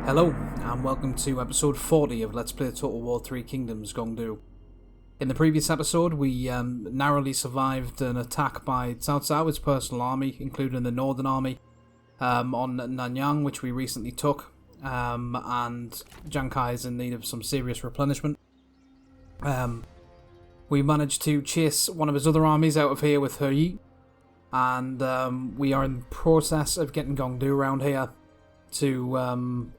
Hello, and welcome to episode 40 of Let's Play Total War 3 Kingdoms Gong. In the previous episode, we narrowly survived an attack by Cao Cao's personal army, including the Northern Army, on Nanyang, which we recently took, and Chiang Kai is in need of some serious replenishment. We managed to chase one of his other armies out of here with He, and we are in the process of getting Gongdu around here to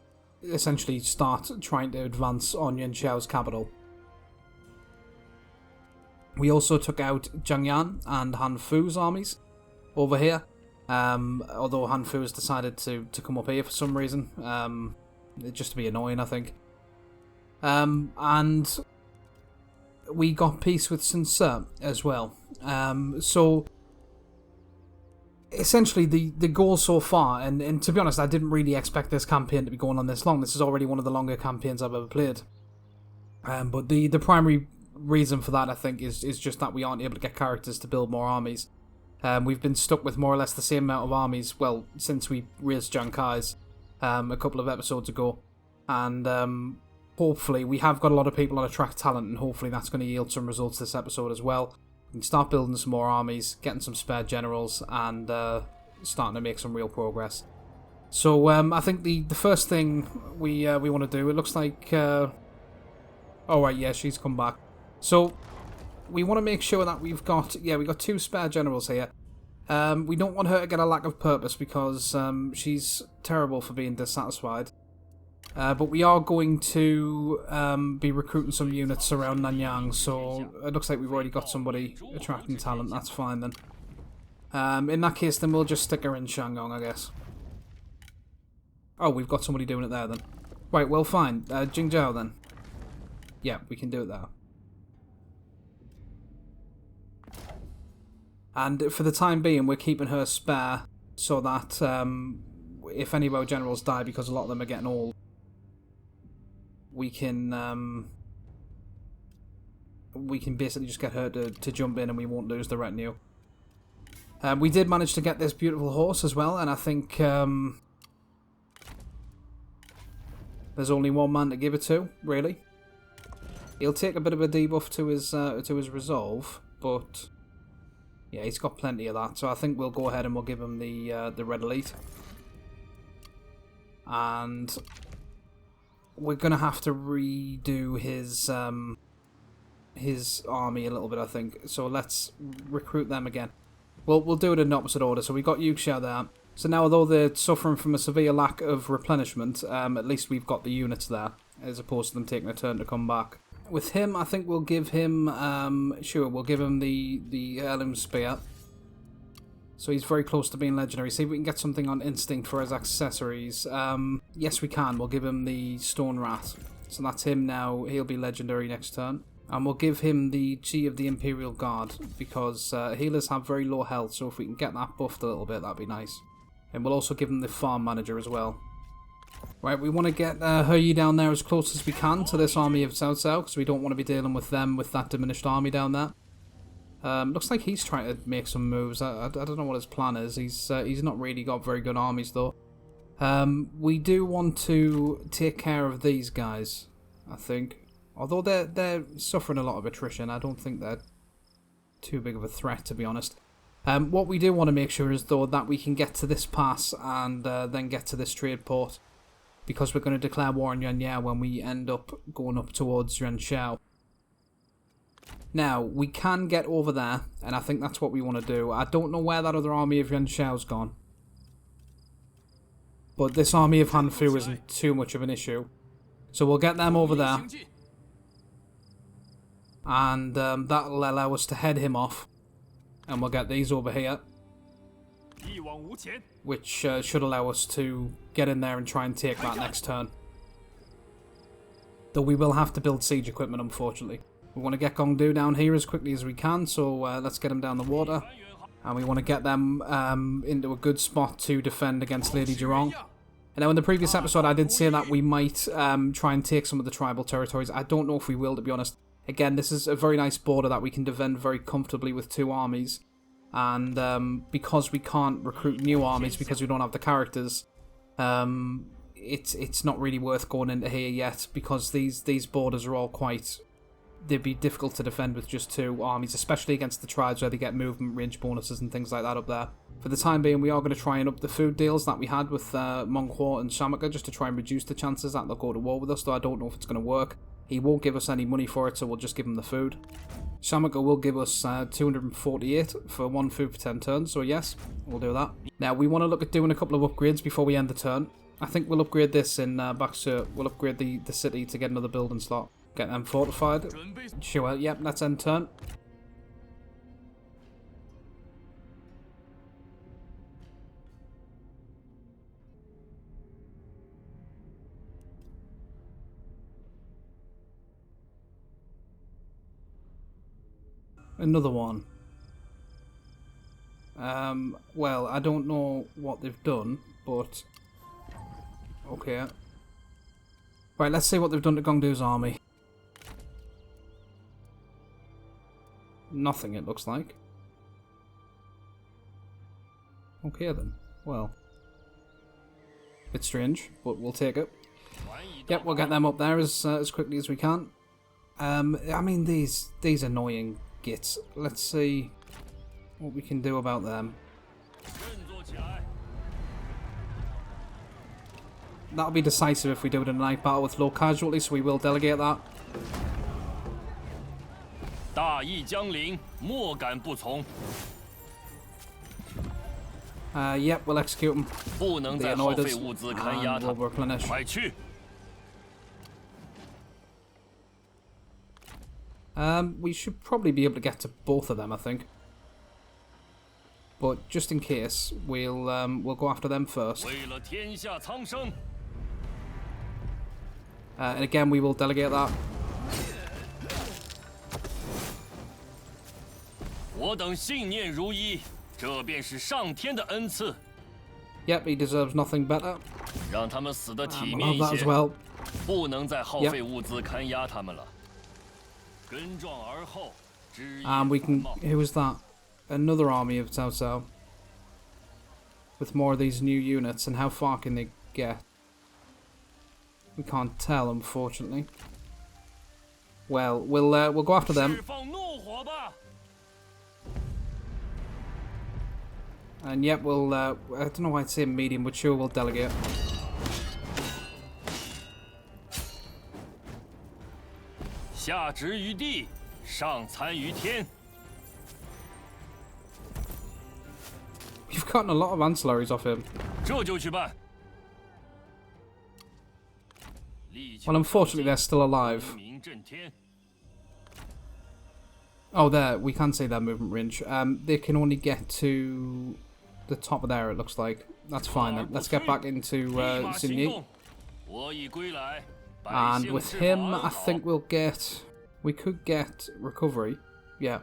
essentially start trying to advance on Yuan Shao's capital. We also took out Zhang Yan and Han Fu's armies over here, although Han Fu has decided to come up here for some reason, just to be annoying, I think. And we got peace with Sun Ce as well. So essentially the goal so far, and to be honest, I didn't really expect this campaign to be going on this long. This is already one of the longer campaigns I've ever played. But the primary reason for that, I think, is just that we aren't able to get characters to build more armies. We've been stuck with more or less the same amount of armies, well, since we raised Chiang Kai's a couple of episodes ago. And hopefully, we have got a lot of people on attract talent, and hopefully that's going to yield some results this episode as well. We can start building some more armies, getting some spare generals, and starting to make some real progress. So I think the first thing we want to do, it looks like... oh right, yeah, she's come back. So we want to make sure that we've got two spare generals here. We don't want her to get a lack of purpose because she's terrible for being dissatisfied. But we are going to be recruiting some units around Nanyang, so it looks like we've already got somebody attracting talent. That's fine then. In that case, then we'll just stick her in Shandong, I guess. Oh, we've got somebody doing it there then. Right, well fine. Jingzhou then. Yeah, we can do it there. And for the time being, we're keeping her spare so that if any of our generals die, because a lot of them are getting old, we can basically just get her to jump in and we won't lose the retinue. We did manage to get this beautiful horse as well, and I think there's only one man to give it to, really. He'll take a bit of a debuff to his resolve, but yeah, he's got plenty of that, so I think we'll go ahead and we'll give him the red elite. And we're gonna have to redo his army a little bit, I think. So let's recruit them again. We'll do it in opposite order. So we got Yuxia there. So now, although they're suffering from a severe lack of replenishment, at least we've got the units there, as opposed to them taking a turn to come back. With him, I think we'll give him we'll give him the heirloom spear. So he's very close to being legendary. See if we can get something on instinct for his accessories. Yes, we can. We'll give him the stone rat. So that's him now. He'll be legendary next turn. And we'll give him the G of the Imperial Guard, because healers have very low health. So if we can get that buffed a little bit, that'd be nice. And we'll also give him the farm manager as well. Right, we want to get He down there as close as we can to this army of Cao Cao, because we don't want to be dealing with them with that diminished army down there. Looks like he's trying to make some moves. I don't know what his plan is. He's not really got very good armies though. We do want to take care of these guys, I think. Although they're suffering a lot of attrition, I don't think they're too big of a threat, to be honest. What we do want to make sure is though that we can get to this pass and then get to this trade port, because we're going to declare war on Yuan when we end up going up towards Yuan Shao. Now, we can get over there, and I think that's what we want to do. I don't know where that other army of Yuan Shao's gone, but this army of Han Fu isn't too much of an issue. So we'll get them over there, and that'll allow us to head him off, and we'll get these over here, which should allow us to get in there and try and take that next turn. Though we will have to build siege equipment, unfortunately. We want to get Gongdu down here as quickly as we can, so let's get them down the water. And we want to get them into a good spot to defend against Lady Zhurong. And now in the previous episode I did say that we might try and take some of the tribal territories. I don't know if we will, to be honest. Again, this is a very nice border that we can defend very comfortably with two armies. And because we can't recruit new armies because we don't have the characters, it's not really worth going into here yet, because these borders are all quite... They'd be difficult to defend with just 2 armies, especially against the tribes where they get movement range bonuses and things like that up there. For the time being, we are going to try and up the food deals that we had with Menghuo and Shamaka, just to try and reduce the chances that they'll go to war with us, though I don't know if it's going to work. He won't give us any money for it, so we'll just give him the food. Shamaka will give us 248 for 1 food for 10 turns, so yes, we'll do that. Now, we want to look at doing a couple of upgrades before we end the turn. I think we'll upgrade this in Baksu. We'll upgrade the city to get another building slot. Get them fortified. Sure, yep, that's end turn. Another one. Well, I don't know what they've done, but... Okay. Right, let's see what they've done to Gongdu's army. Nothing, it looks like. Okay then. Well. Bit strange, but we'll take it. Yep, we'll get them up there as quickly as we can. I mean, these annoying gits. Let's see what we can do about them. That'll be decisive if we do it in a night battle with low casualty, so we will delegate that. Yep, we'll execute them. They annoyed us, and we'll replenish. We should probably be able to get to both of them, I think. But just in case, we'll go after them first. And again, we will delegate that. Yep, he deserves nothing better. We'll have that as well. Yep. And we can... Who was that? Another army of Cao Cao. With more of these new units. And how far can they get? We can't tell, unfortunately. Well, we'll go after them. And yep, we'll... I don't know why I'd say medium, but sure, we'll delegate. We've gotten a lot of ancillaries off him. Well, unfortunately, they're still alive. Oh, there. We can see their movement range. They can only get to the top of there, it looks like. That's fine, then. Let's get back into Xinyi. And with him, I think we'll get... We could get recovery. Yeah.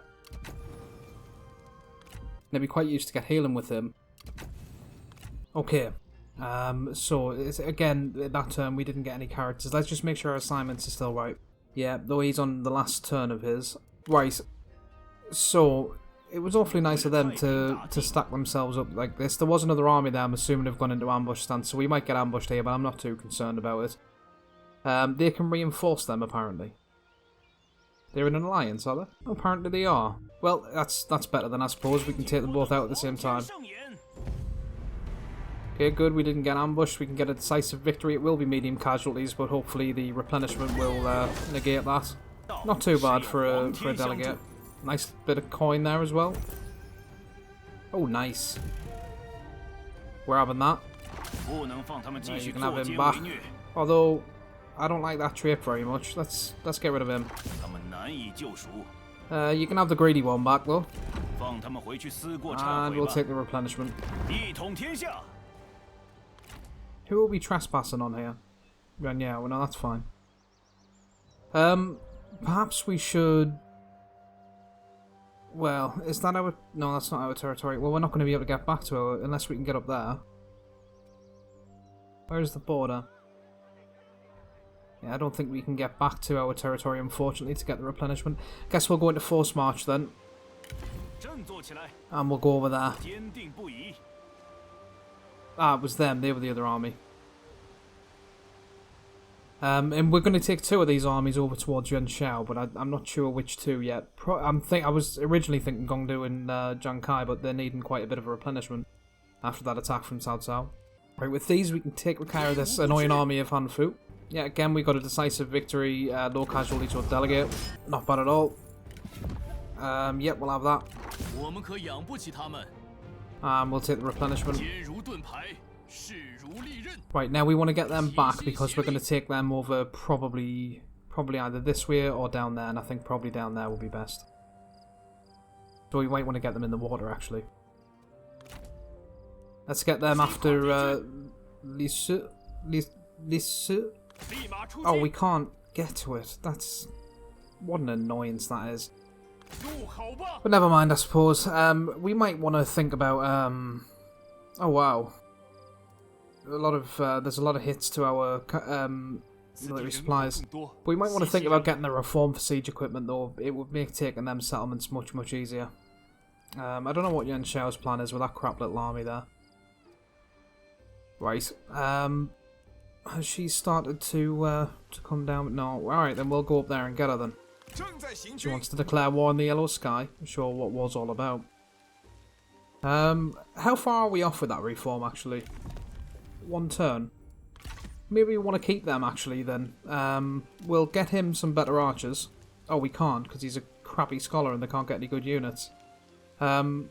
They'd be quite used to get healing with him. Okay. So, again, that turn we didn't get any characters. Let's just make sure our assignments are still right. Yeah, though he's on the last turn of his. Right. So, it was awfully nice of them to stack themselves up like this. There was another army there, I'm assuming they've gone into ambush stance, so we might get ambushed here, but I'm not too concerned about it. They can reinforce them, apparently. They're in an alliance, are they? Oh, apparently they are. Well, that's better than I suppose. We can take them both out at the same time. Okay, good. We didn't get ambushed. We can get a decisive victory. It will be medium casualties, but hopefully the replenishment will negate that. Not too bad for a delegate. Nice bit of coin there as well. Oh, nice. We're having that. You can have him back. Although, I don't like that trait very much. Let's get rid of him. You can have the greedy one back though. And we'll take the replenishment. Who will be trespassing on here? Yeah, well, no, that's fine. Perhaps we should... Well, is that our... No, that's not our territory. Well, we're not going to be able to get back to it unless we can get up there. Where's the border? Yeah, I don't think we can get back to our territory, unfortunately, to get the replenishment. Guess we'll go into force march then. And we'll go over there. Ah, it was them. They were the other army. And we're going to take 2 of these armies over towards Yuan Shao, but I'm not sure which 2 yet. I was originally thinking Gongdu and Jiangkai, but they're needing quite a bit of a replenishment after that attack from Cao Cao. Right, with these we can take care of this annoying army of Han Fu. Yeah, again we got a decisive victory, low casualty to a delegate. Not bad at all. Yep, we'll have that. We'll take the replenishment. Right, now we want to get them back because we're going to take them over probably either this way or down there, and I think probably down there will be best. So we might want to get them in the water actually. Let's get them after Xihe. Oh, we can't get to it. That's... what an annoyance that is. But never mind, I suppose. We might want to think about... oh wow. There's a lot of hits to our military supplies. We might want to think about getting a reform for siege equipment though. It would make taking them settlements much easier. I don't know what Yuan Shao's plan is with that crap little army there. Right. Has she started to come down? No. Alright, then we'll go up there and get her then. She wants to declare war in the Yellow Sky. I'm sure what war's all about. How far are we off with that reform actually? 1 turn. Maybe we want to keep them actually then. We'll get him some better archers. Oh, we can't because he's a crappy scholar and they can't get any good units. Well,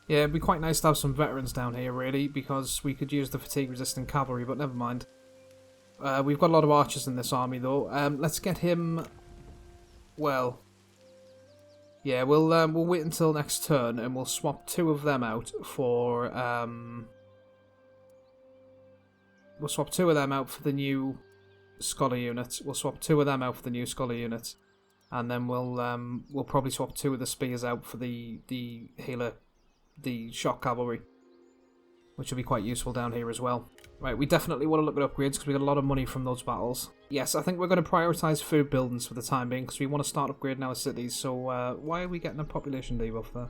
yeah, it'd be quite nice to have some veterans down here really because we could use the fatigue resistant cavalry, but never mind. We've got a lot of archers in this army though. Let's get him... well... yeah, we'll wait until next turn and we'll swap 2 of them out for... we'll swap 2 of them out for the new scholar units. We'll swap 2 of them out for the new scholar units. And then we'll probably swap 2 of the spears out for the healer, the shock cavalry. Which will be quite useful down here as well. Right, we definitely want to look at upgrades because we got a lot of money from those battles. Yes, I think we're going to prioritise food buildings for the time being because we want to start upgrading our cities. So why are we getting a population debuff there?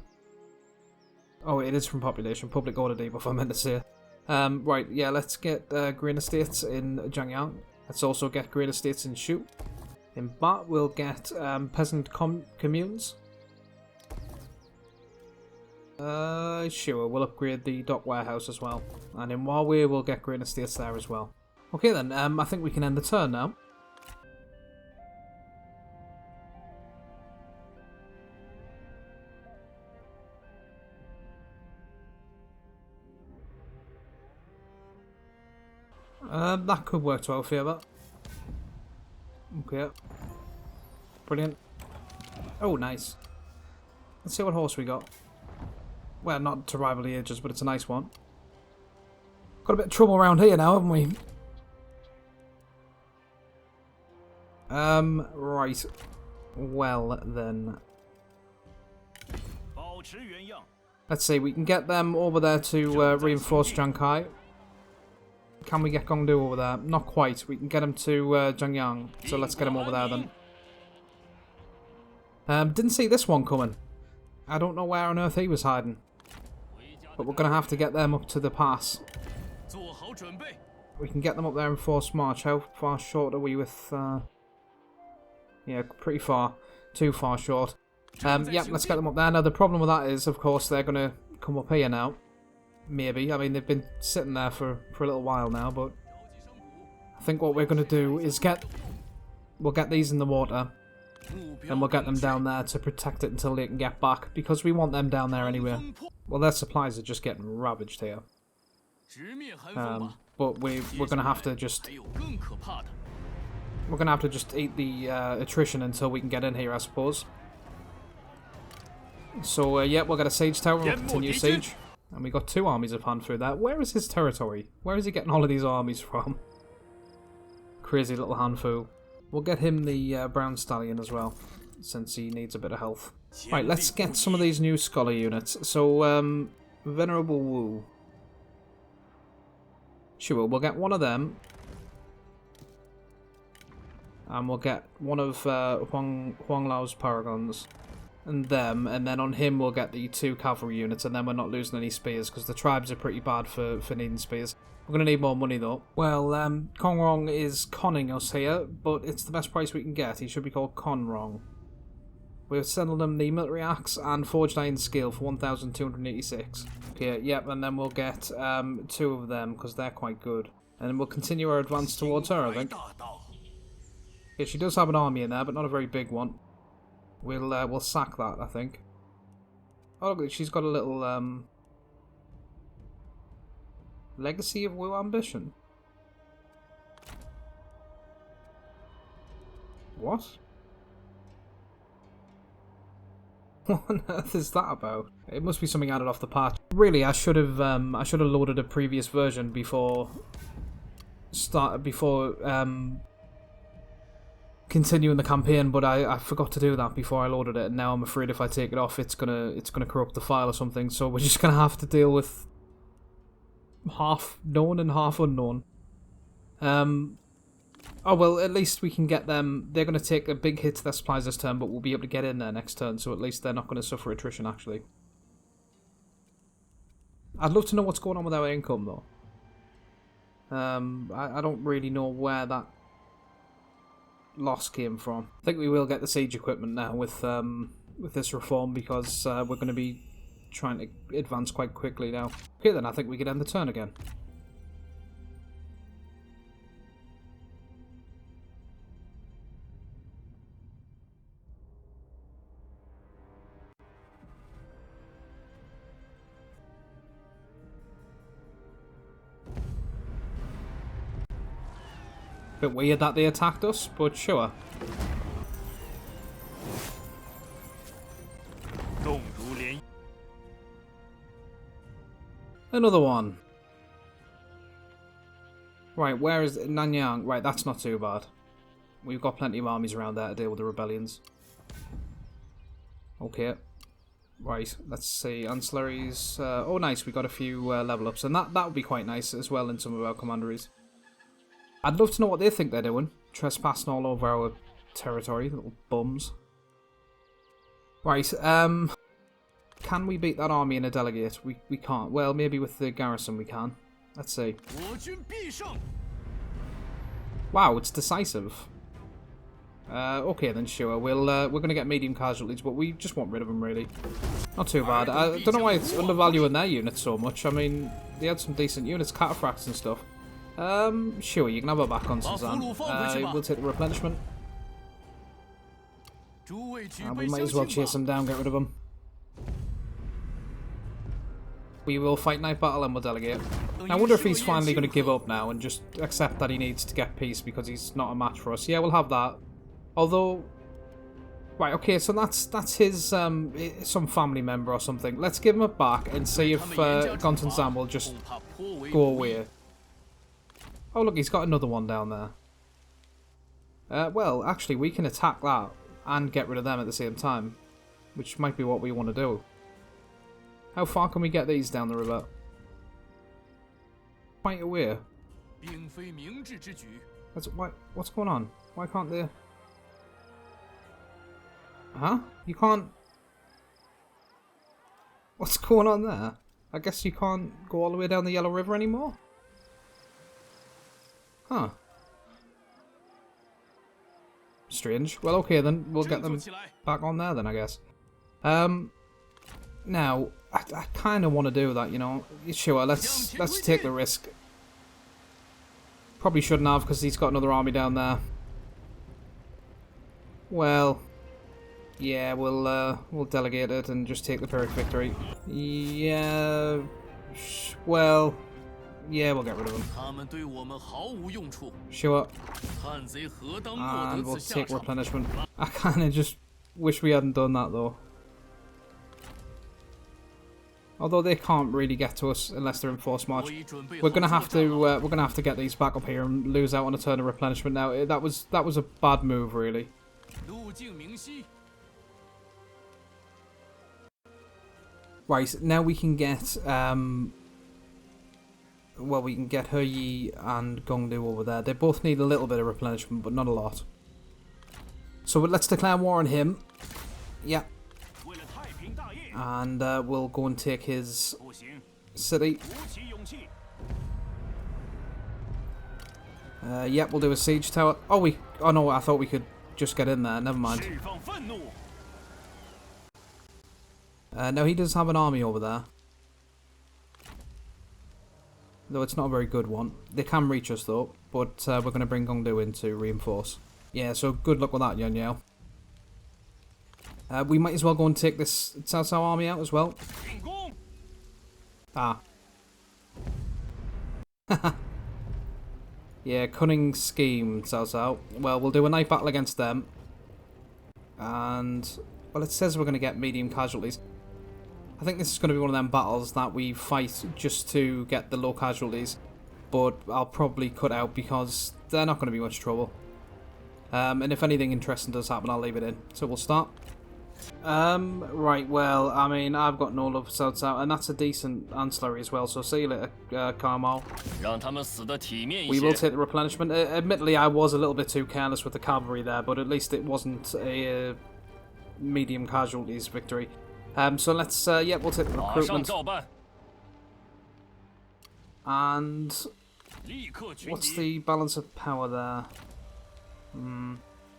Oh, it is from population. Public order debuff, I meant to say. Right, yeah, let's get grain estates in Jiangyang. Let's also get grain estates in Shu. In Bat, we'll get peasant communes. Sure, we'll upgrade the dock warehouse as well. And in Huawei, we'll get grain estates there as well. Okay then, I think we can end the turn now. That could work to our favour. Okay. Brilliant. Oh, nice. Let's see what horse we got. Well, not to rival the ages, but it's a nice one. Got a bit of trouble around here now, haven't we? Right. Well, then. Let's see, we can get them over there to reinforce Jiangkai. Can we get Gongdu over there? Not quite. We can get him to Jiangyang, so let's get him over there then. Didn't see this one coming. I don't know where on earth he was hiding. But we're going to have to get them up to the pass. We can get them up there in forced march. How far short are we with... yeah, pretty far. Too far short. Yep, let's get them up there. Now, the problem with that is, of course, they're going to come up here now. Maybe. I mean, they've been sitting there for a little while now, but... I think what we're going to do is we'll get these in the water. And we'll get them down there to protect it until they can get back. Because we want them down there anyway. Well, their supplies are just getting ravaged here. But we're going to have to just... we're going to have to just eat the attrition until we can get in here, I suppose. So, yeah, we'll get a siege tower and we'll continue siege. And we got 2 armies of Han through that. Where is his territory? Where is he getting all of these armies from? Crazy little Han Fu. We'll get him the brown stallion as well, since he needs a bit of health. Right, let's get some of these new scholar units. So, Venerable Wu. Sure, we'll get one of them. And we'll get one of Huang Lao's paragons. and them, and then on him we'll get the 2 cavalry units, and then we're not losing any spears, because the tribes are pretty bad for needing spears. We're going to need more money, though. Well, Conrong is conning us here, but it's the best price we can get. He should be called Conrong. We're sending them the military axe and forged iron skill for 1,286. Okay, yep, and then we'll get 2 of them, because they're quite good. And then we'll continue our advance towards her, I think. Yeah, she does have an army in there, but not a very big one. We'll sack that, I think. Oh, look, she's got a little Legacy of Wu ambition. What? What on earth is that about? It must be something added off the patch. Really, I should have loaded a previous version before continuing the campaign, but I forgot to do that before I loaded it, and now I'm afraid if I take it off, it's gonna corrupt the file or something. So we're just gonna have to deal with half known and half unknown. Oh well, at least we can get them. They're gonna take a big hit to their supplies this turn, but we'll be able to get in there next turn. So at least they're not gonna suffer attrition. Actually, I'd love to know what's going on with our income though. I don't really know where that loss came from. I think we will get the siege equipment now with this reform, because we're going to be trying to advance quite quickly now. Okay then, I think we can end the turn again. Bit weird that they attacked us, but sure. Another one. Right, where is Nanyang? Right, that's not too bad. We've got plenty of armies around there to deal with the rebellions. Okay. Right, let's see. Ancillaries. Oh, nice. We got a few level ups, and that would be quite nice as well in some of our commanderies. I'd love to know what they think they're doing. Trespassing all over our territory, little bums. Right, can we beat that army in a delegate? We can't. Well, maybe with the garrison we can. Let's see. Wow, it's decisive. Okay then, sure. We're going to get medium casualties, but we just want rid of them, really. Not too bad. I don't know why it's undervaluing their units so much. I mean, they had some decent units, cataphracts and stuff. Sure, you can have her back on Suzanne. We'll take the replenishment. We might as well chase them down, get rid of them. We will fight night battle and we'll delegate. I wonder if he's finally going to give up now and just accept that he needs to get peace because he's not a match for us. Yeah, we'll have that. Although... Right, okay, so that's his, some family member or something. Let's give him it back and see if Gontan Zam will just go away. Oh, look, he's got another one down there. Well, actually, we can attack that and get rid of them at the same time, which might be what we want to do. How far can we get these down the river? Quite away. What's going on? Why can't they... Huh? You can't... What's going on there? I guess you can't go all the way down the Yellow River anymore? Huh. Strange. Well, okay then. We'll get them back on there then, I guess. Now, I kind of want to do that, you know. Sure, let's take the risk. Probably shouldn't have, because he's got another army down there. Well, yeah, we'll delegate it and just take the Pyrrhic victory. Yeah, well... Yeah, we'll get rid of them. Sure. And we'll take replenishment. I kind of just wish we hadn't done that though. Although they can't really get to us unless they're in force march. We're gonna have to get these back up here and lose out on a turn of replenishment now. That was a bad move, really. Right, now we can get well, we can get He and Gongdu over there. They both need a little bit of replenishment, but not a lot. So let's declare war on him. Yeah. And we'll go and take his city. Yep, we'll do a siege tower. Oh no, I thought we could just get in there. Never mind. No, he does have an army over there. Though it's not a very good one. They can reach us though, but we're going to bring Gongdu in to reinforce. Yeah, so good luck with that, Yuan Shao. We might as well go and take this Cao Cao army out as well. Ah. Yeah, cunning scheme, Cao Cao. Well, we'll do a night battle against them. And, well, it says we're going to get medium casualties. I think this is going to be one of them battles that we fight just to get the low casualties. But I'll probably cut out because they're not going to be much trouble. And if anything interesting does happen, I'll leave it in. So we'll start. Right, well, I mean, I've got no love for Cao Cao, and that's a decent ancillary as well, so see you later, Carmel. We will take the replenishment. Admittedly, I was a little bit too careless with the cavalry there, but at least it wasn't a medium casualties victory. So let's, yeah, we'll take the recruitment. And what's the balance of power there?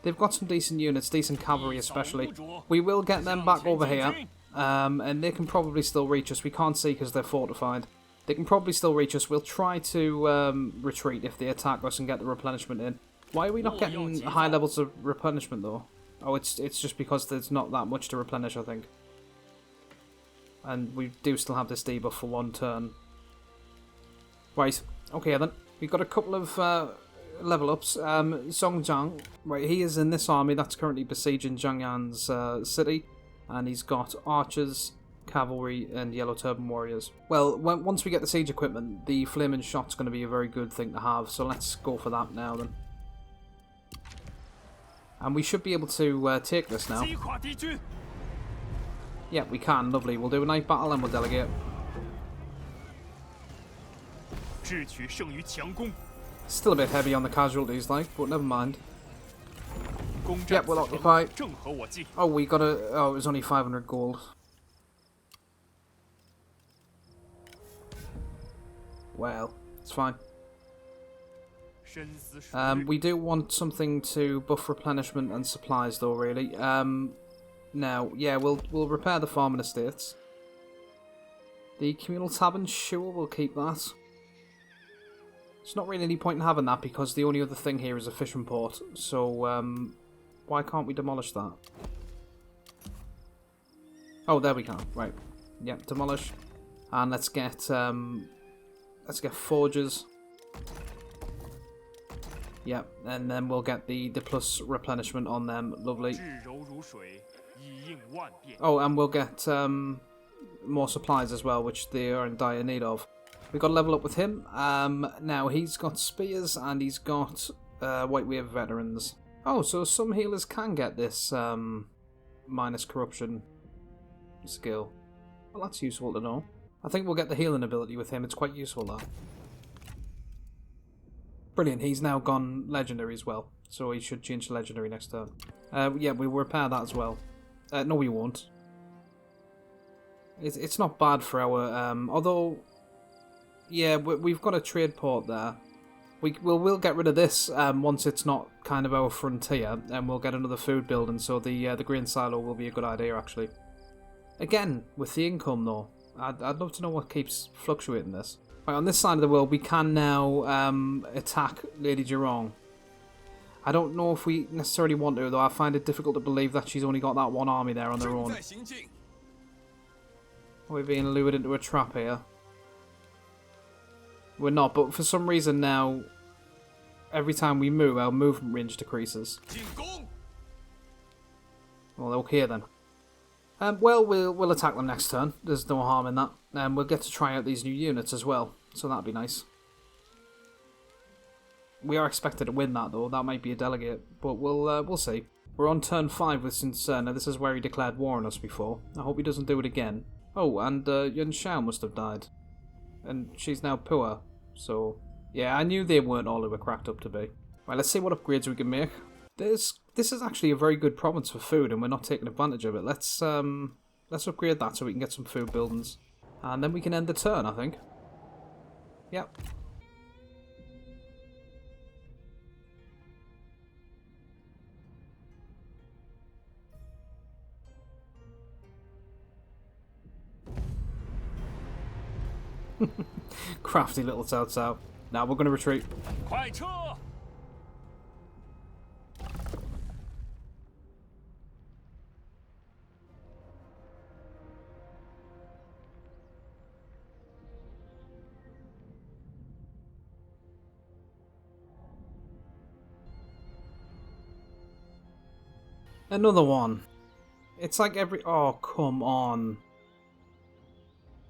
They've got some decent units, decent cavalry especially. We will get them back over here, and they can probably still reach us. We can't see because they're fortified. They can probably still reach us. We'll try to retreat if they attack us and get the replenishment in. Why are we not getting high levels of replenishment though? Oh, it's just because there's not that much to replenish, I think. And we do still have this debuff for one turn. Right, okay then. We've got a couple of level ups. Song Jiang, right, he is in this army that's currently besieging Zhangyan's city, and he's got archers, cavalry, and Yellow Turban warriors. Well, once we get the siege equipment, the flaming shot's going to be a very good thing to have, so let's go for that now then. And we should be able to take this now. Yeah, we can, lovely. We'll do a night battle and we'll delegate. Still a bit heavy on the casualties, like, but never mind. Yep, we'll occupy. Oh, we got a... Oh, it was only 500 gold. Well, it's fine. We do want something to buff replenishment and supplies, though, really. Now, yeah, we'll repair the farming estates. The communal tavern, sure, we'll keep that. There's not really any point in having that because the only other thing here is a fishing port. So, why can't we demolish that? Oh, there we go. Right. Yep, demolish. And let's get forges. Yep, and then we'll get the plus replenishment on them. Lovely. Oh, and we'll get more supplies as well, which they are in dire need of. We've got to level up with him. Now, he's got spears and he's got White Wave veterans. Oh, so some healers can get this minus corruption skill. Well, that's useful to know. I think we'll get the healing ability with him. It's quite useful, though. Brilliant. He's now gone legendary as well, so he should change to legendary next turn. Yeah, we'll repair that as well. No, we won't. It's not bad for our... although... Yeah, we've got a trade port there. We'll get rid of this once it's not kind of our frontier, and we'll get another food building, so the grain silo will be a good idea, actually. Again, with the income, though, I'd love to know what keeps fluctuating this. Right, on this side of the world, we can now attack Lady Zhurong. I don't know if we necessarily want to, though. I find it difficult to believe that she's only got that one army there on their own. We're being lured into a trap here. We're not, but for some reason now, every time we move, our movement range decreases. Well, okay then. Well, we'll attack them next turn. There's no harm in that. We'll get to try out these new units as well, so that'd be nice. We are expected to win that, though. That might be a delegate, but we'll see. We're on turn 5 with Sincere. Now, this is where he declared war on us before. I hope he doesn't do it again. Oh, and Yuan Shao must have died. And she's now poor, so... Yeah, I knew they weren't all they were cracked up to be. Right, let's see what upgrades we can make. This is actually a very good province for food, and we're not taking advantage of it. Let's let's upgrade that so we can get some food buildings. And then we can end the turn, I think. Yep. Crafty little Cao Cao. Now we're going to retreat. Another one. It's like every... Oh, come on.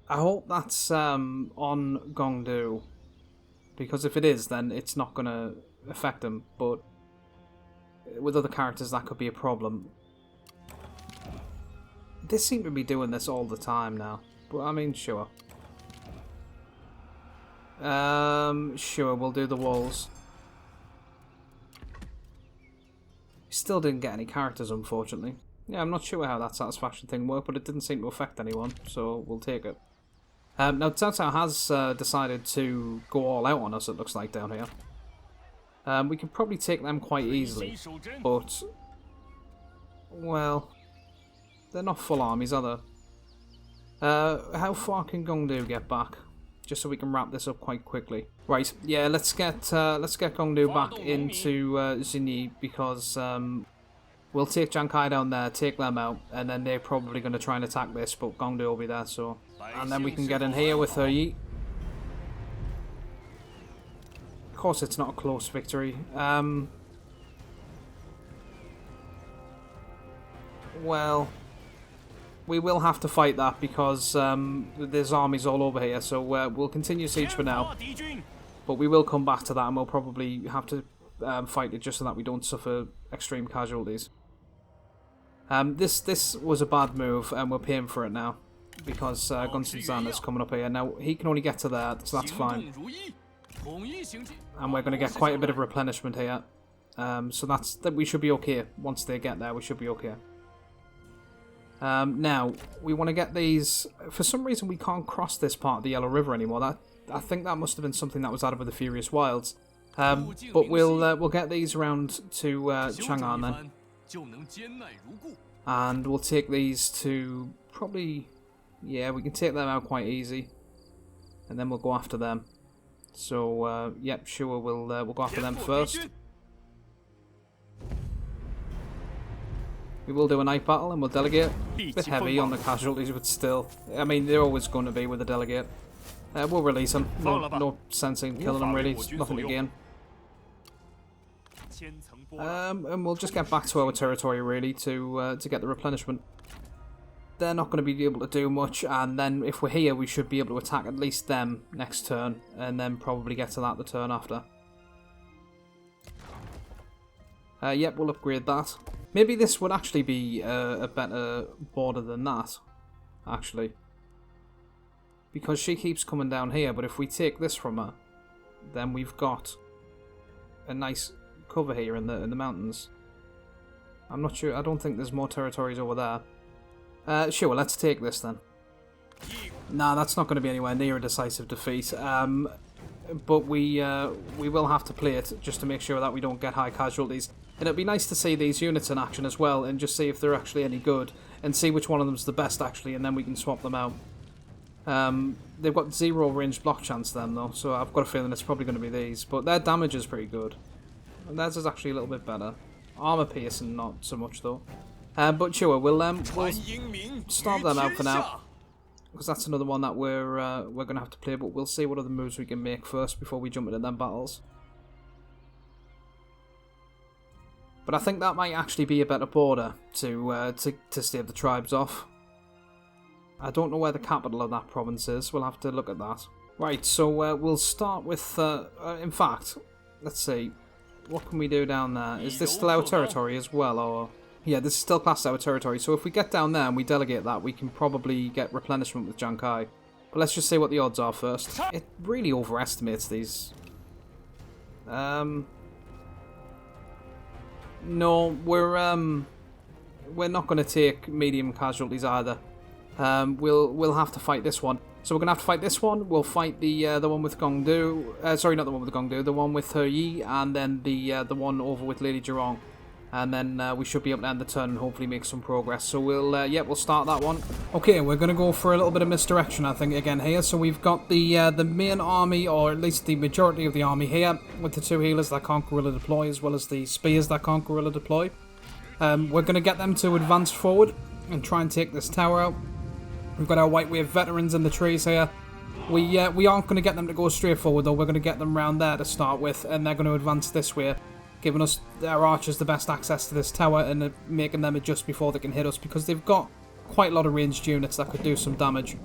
I hope that's on Gongdu. Because if it is, then it's not going to affect them. But with other characters, that could be a problem. They seem to be doing this all the time now. But, I mean, sure. Sure, we'll do the walls. Still didn't get any characters, unfortunately. Yeah, I'm not sure how that satisfaction thing worked, but it didn't seem to affect anyone, so we'll take it. Now, Cao Cao has decided to go all out on us, it looks like, down here. We can probably take them quite easily, but... Well... They're not full armies, are they? How far can Gongdu get back? Just so we can wrap this up quite quickly. Right, yeah, let's get Gongdu back into Xinyi, because we'll take Chiang Kai down there, take them out, and then they're probably going to try and attack this, but Gongdu will be there, so... And then we can get in here with Yi. Of course it's not a close victory. Well... We will have to fight that because there's armies all over here, so we'll continue siege for now. But we will come back to that and we'll probably have to fight it just so that we don't suffer extreme casualties. This was a bad move and we're paying for it now. Because Gunsun Zan is coming up here. Now, he can only get to there, so that's fine. And we're going to get quite a bit of replenishment here. So that we should be okay. Once they get there, we should be okay. Now, we want to get these... For some reason, we can't cross this part of the Yellow River anymore. I think that must have been something that was added with the Furious Wilds. But we'll get these around to Chang'an then. And we'll take these to probably... Yeah, we can take them out quite easy. And then we'll go after them. So, yep, sure, we'll go after them first. We will do a night battle and we'll delegate. A bit heavy on the casualties, but still. I mean, they're always going to be with the delegate. We'll release them. No sense in killing them, really. It's nothing to gain. And we'll just get back to our territory, really, to get the replenishment. They're not going to be able to do much, and then if we're here, we should be able to attack at least them next turn, and then probably get to that the turn after. Yep, we'll upgrade that. Maybe this would actually be a better border than that, actually. Because she keeps coming down here, but if we take this from her, then we've got a nice cover here in the mountains. I'm not sure, I don't think there's more territories over there. Sure, let's take this then. Nah, that's not going to be anywhere near a decisive defeat. But we will have to play it just to make sure that we don't get high casualties. And it'd be nice to see these units in action as well, and just see if they're actually any good, and see which one of them's the best actually, and then we can swap them out. They've got 0 range block chance then though, so I've got a feeling it's probably going to be these. But their damage is pretty good, and theirs is actually a little bit better. Armor piercing not so much though. But sure, we'll start them out for now, because that's another one that we're going to have to play. But we'll see what other moves we can make first before we jump into them battles. But I think that might actually be a better border to stave the tribes off. I don't know where the capital of that province is. We'll have to look at that. Right, so we'll start with... in fact, let's see. What can we do down there? Is this still our territory as well, or... Yeah, this is still classed as our territory. So if we get down there and we delegate that, we can probably get replenishment with Chiang Kai. But let's just see what the odds are first. It really overestimates these. No, we're not going to take medium casualties either. we'll have to fight this one. So we're gonna have to fight this one. We'll fight the one with Gongdu. Sorry, not the one with Gongdu. The one with He, and then the one over with Lady Zhurong. And then we should be able to end the turn and hopefully make some progress. So we'll start that one. Okay, we're gonna go for a little bit of misdirection, I think, again here. So we've got the main army, or at least the majority of the army here, with the 2 healers that can't guerrilla deploy, as well as the spears that can't guerrilla deploy. We're gonna get them to advance forward and try and take this tower out. We've got our White Wave veterans in the trees here. We aren't going to get them to go straight forward, though. We're going to get them round there to start with, and they're going to advance this way, giving us, our archers, the best access to this tower, and making them adjust before they can hit us, because they've got quite a lot of ranged units that could do some damage.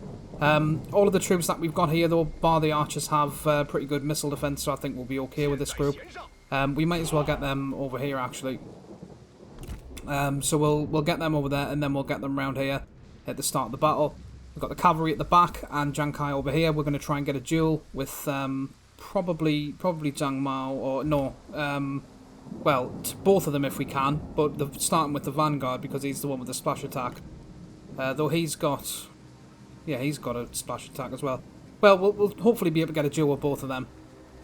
All of the troops that we've got here, though, bar the archers, have pretty good missile defense, so I think we'll be okay with this group. We might as well get them over here, actually. So we'll get them over there, and then we'll get them round here at the start of the battle. We've got the cavalry at the back and Jiang Kai over here. We're going to try and get a duel with probably Zhang Mao, or no, well, both of them if we can, but starting with the Vanguard because he's the one with the splash attack. Though he's got a splash attack as well. Well, we'll hopefully be able to get a duel with both of them.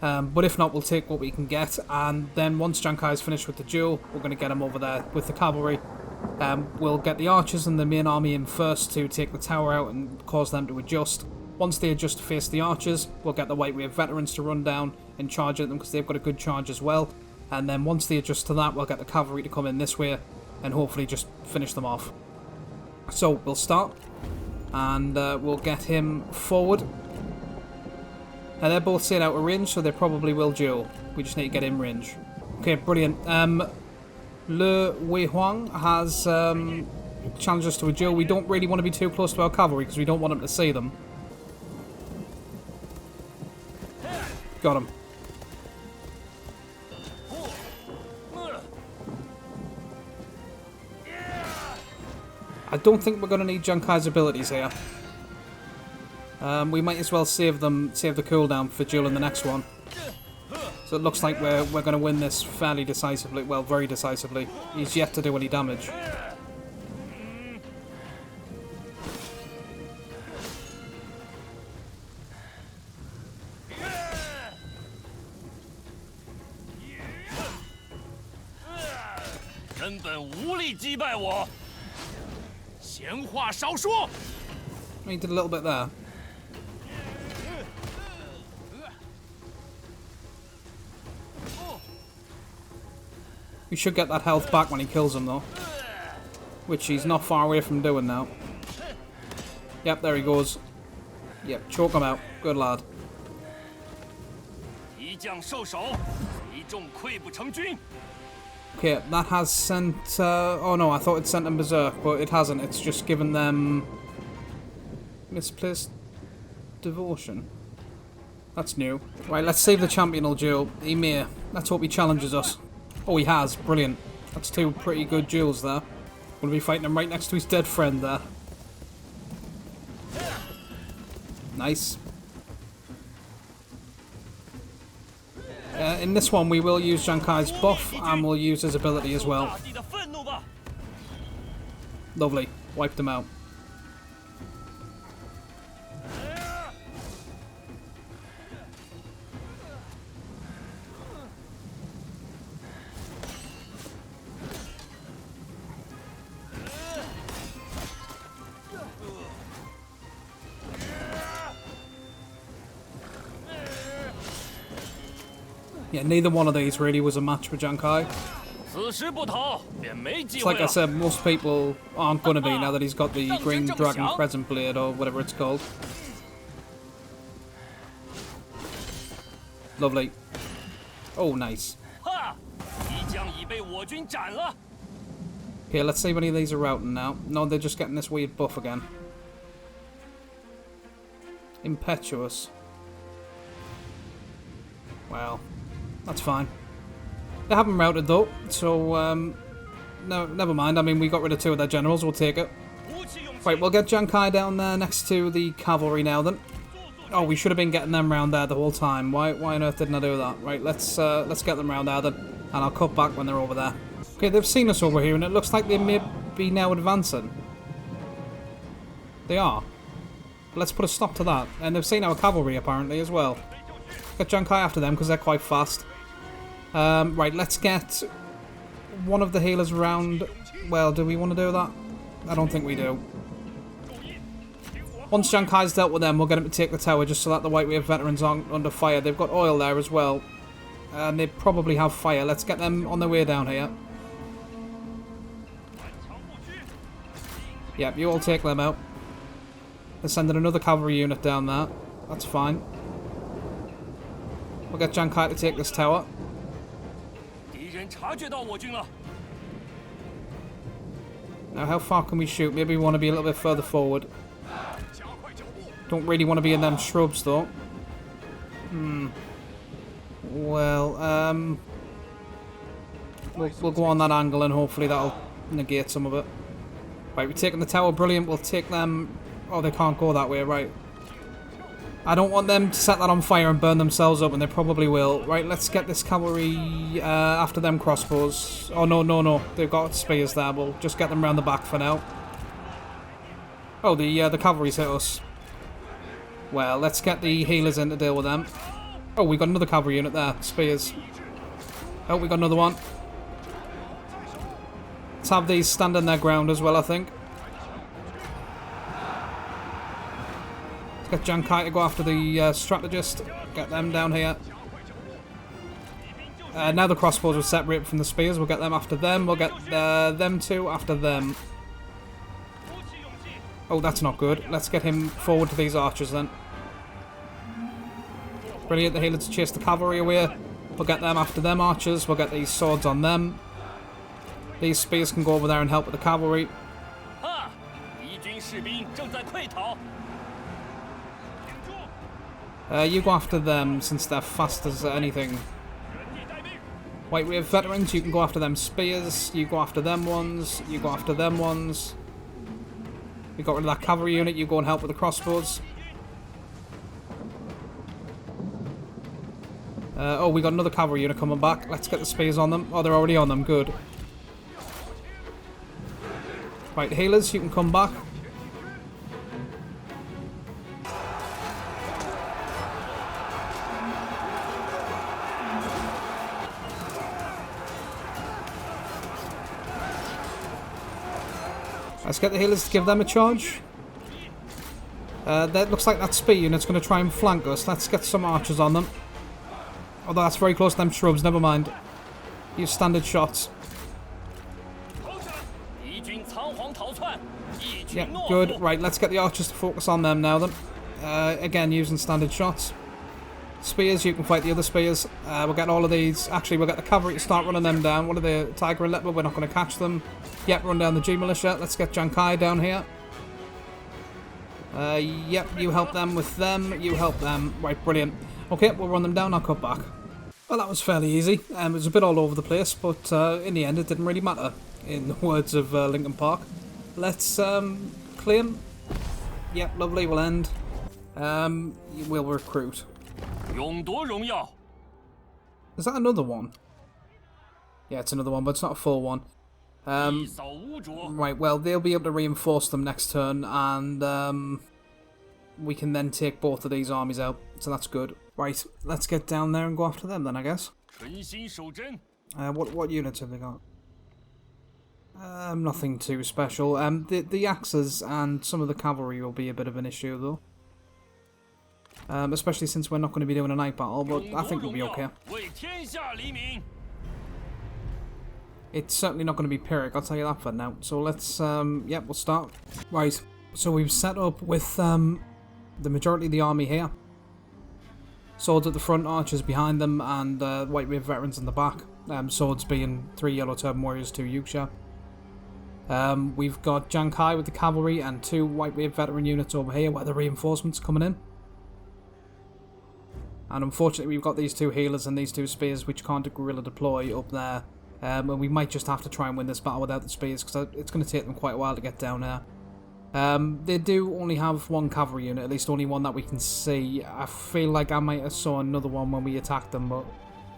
But if not, we'll take what we can get, and then once Jiang Kai is finished with the duel, we're going to get him over there with the cavalry. We'll get the archers and the main army in first to take the tower out and cause them to adjust. Once they adjust to face the archers, we'll get the White Wave veterans to run down and charge at them because they've got a good charge as well. And then once they adjust to that, we'll get the cavalry to come in this way and hopefully just finish them off. So we'll start, and we'll get him forward. And they're both staying out of range, so they probably will duel. We just need to get in range. Okay, brilliant. Le Wei Huang has challenged us to a duel. We don't really want to be too close to our cavalry because we don't want them to see them. Got him. I don't think we're going to need Jiang Kai's abilities here. We might as well save the cooldown for duel in the next one. So it looks like we're going to win this fairly decisively. Well, very decisively. He's yet to do any damage. He did a little bit there. We should get that health back when he kills him, though. Which he's not far away from doing now. Yep, there he goes. Yep, choke him out. Good lad. Okay, that has sent... oh no, I thought it sent them berserk, but it hasn't. It's just given them... misplaced devotion. That's new. Right, let's save the champional duel. He may. Let's hope he challenges us. Oh, he has. Brilliant. That's 2 pretty good duels there. We'll be fighting him right next to his dead friend there. Nice. In this one, we will use Jiang Kai's buff, and we'll use his ability as well. Lovely. Wiped him out. Yeah, neither one of these really was a match for Jiang Kai. It's like I said, most people aren't going to be now that he's got the Green Dragon Crescent Blade or whatever it's called. Lovely. Oh, nice. Okay, let's see if any of these are routing now. No, they're just getting this weird buff again. Impetuous. Well, that's fine. They haven't routed though, so no, never mind. I mean, we got rid of 2 of their generals. We'll take it. Right, we'll get Jiang Kai down there next to the cavalry now then. Oh, we should have been getting them round there the whole time. Why on earth didn't I do that? Right, let's get them round there then, and I'll cut back when they're over there. Okay, they've seen us over here, and it looks like they may be now advancing. They are. Let's put a stop to that. And they've seen our cavalry, apparently, as well. Get Jankai after them, because they're quite fast. Right, let's get one of the healers around. Well, do we want to do that? I don't think we do. Once Jankai's dealt with them, we'll get him to take the tower, just so that the White Wave veterans aren't under fire. They've got oil there as well. And they probably have fire. Let's get them on their way down here. Yep, you all take them out. They're sending another cavalry unit down there. That's fine. We'll get Jankai to take this tower. Now, how far can we shoot? Maybe we want to be a little bit further forward. Don't really want to be in them shrubs, though. Well, we'll go on that angle and hopefully that'll negate some of it. Right, we're taking the tower. Brilliant. We'll take them... Oh, they can't go that way. Right. I don't want them to set that on fire and burn themselves up, and they probably will. Right, let's get this cavalry after them crossbows. Oh, no. They've got spears there. We'll just get them round the back for now. Oh, the cavalry's hit us. Well, let's get the healers in to deal with them. Oh, we got another cavalry unit there. Spears. Oh, we got another one. Let's have these standing their ground as well, I think. Let's get Jankai to go after the strategist. Get them down here. Now the crossbows are separated from the spears. We'll get them after them. We'll get them two after them. Oh, that's not good. Let's get him forward to these archers then. Brilliant. The healers chase the cavalry away. We'll get them after them archers. We'll get these swords on them. These spears can go over there and help with the cavalry. You go after them since they're fast as anything. White Wave veterans, you can go after them spears. You go after them ones. You go after them ones. You got rid of that cavalry unit. You go and help with the crossbows. Oh, we got another cavalry unit coming back. Let's get the spears on them. Oh, they're already on them. Good. Right, healers, you can come back. Let's get the healers to give them a charge. That looks like that spear unit's going to try and flank us. Let's get some archers on them. Although that's very close to them shrubs, never mind. Use standard shots. Yeah, good. Right, let's get the archers to focus on them now then. Again, using standard shots. Spears, you can fight the other spears. We'll get all of these. Actually, we'll get the cavalry to start running them down. What are the tiger and leopard? We're not going to catch them. Yep, run down the G militia. Let's get Jankai down here. Yep, you help them with them. You help them. Right, brilliant. Okay, we'll run them down. I'll cut back. Well, that was fairly easy. It was a bit all over the place, but in the end, it didn't really matter. In the words of Linkin Park. Let's claim. Yep, lovely. We'll end. We'll recruit. Is that another one? Yeah, it's another one, but it's not a full one. Right, well, they'll be able to reinforce them next turn, and we can then take both of these armies out, so that's good. Right, let's get down there and go after them then, I guess. What units have they got? Nothing too special. The axes and some of the cavalry will be a bit of an issue, though. Especially since we're not going to be doing a night battle, but I think we'll be okay. It's certainly not going to be Pyrrhic, I'll tell you that for now. So let's, yep, we'll start. Right, so we've set up with the majority of the army here. Swords at the front, archers behind them, and White Wave veterans in the back. Swords being 3 Yellow Turban warriors, 2 Yuan Shao. We've got Jankai with the cavalry and 2 White Wave veteran units over here where the reinforcements are coming in. And unfortunately we've got these 2 healers and these 2 spears which can't guerrilla deploy up there. And we might just have to try and win this battle without the spears because it's going to take them quite a while to get down there. They do only have 1 cavalry unit, at least only one that we can see. I feel like I might have saw another one when we attacked them, but